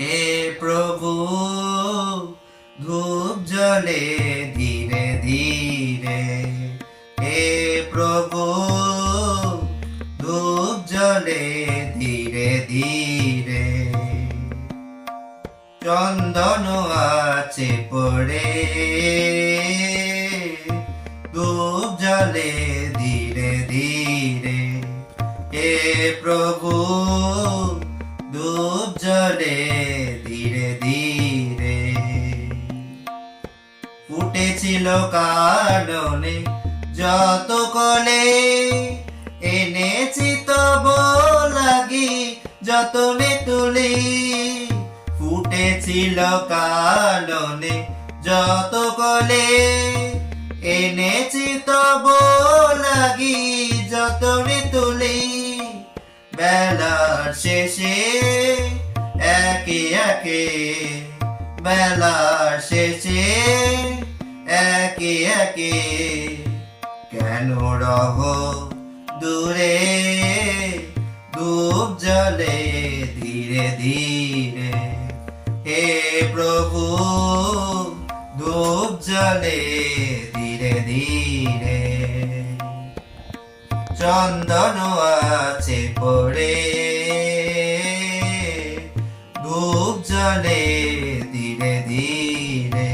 हे प्रभु धूप जले धीरे धीरे, हे प्रभु धूप जले धीरे धीरे। चंदन आछे पड़े धूप जले धीरे धीरे, हे प्रभु धूप जले धीरे धीरे। ফুটেছিল কাননে যত কলে, এনেছি তব লাগি যতনে তুলি। ফুটেছিল কাননে যত কলে, এনেছি তব লাগি যতনে তুলি। বেলার শেষে একে একে, বেলার শেষে একে একে, কেন রহ দূরে ধূপ জ্বলে ধীরে ধীরে, হে প্রভু ধূপ জ্বলে ধীরে ধীরে। চন্দন আছে পড়ে ধূপ জ্বলে ধীরে ধীরে,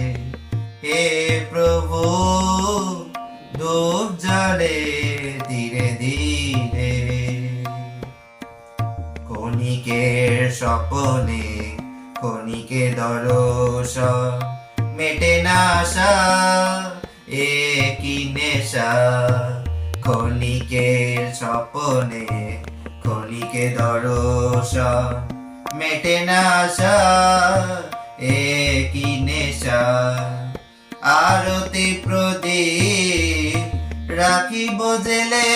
হে প্রভু ধূপ জ্বলে ধীরে ধীরে। ক্ষণিকের স্বপনে ক্ষণিকে দর্শন, মেটে না আশা এ কি নেশা। ক্ষণিকের স্বপনে ক্ষণিকে দর্শন, মেটে না আশা এ কি নেশা। আরতি প্রদীপ রাখিব জেলে,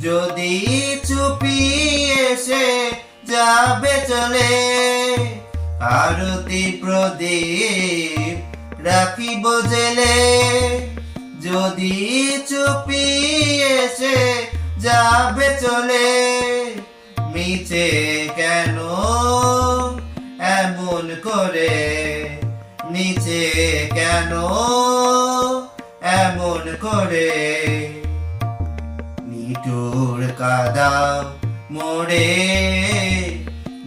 যদি চুপি এসে যাবে চলে। আরতি প্রদীপ রাখিব জেলে, যদি চুপি এসে যাবে চলে। মিছে কেন এমন করে, নিচে কেন এমন করে। নিঠুর কাদা মোড়ে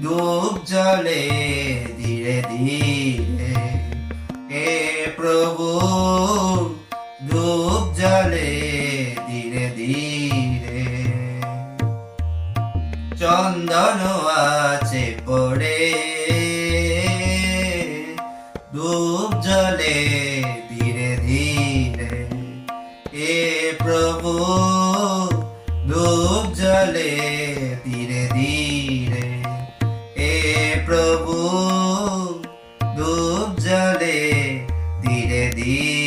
ধূপ জ্বলে ধীরে ধীরে, হে প্রভু ধূপ জ্বলে ধীরে ধীরে। চন্দন আছে পড়ে ধূপ জ্বলে ধীরে ধীরে, হে প্রভু ধূপ জ্বলে ধীরে ধীরে, হে প্রভু ধূপ জ্বলে ধীরে ধীরে।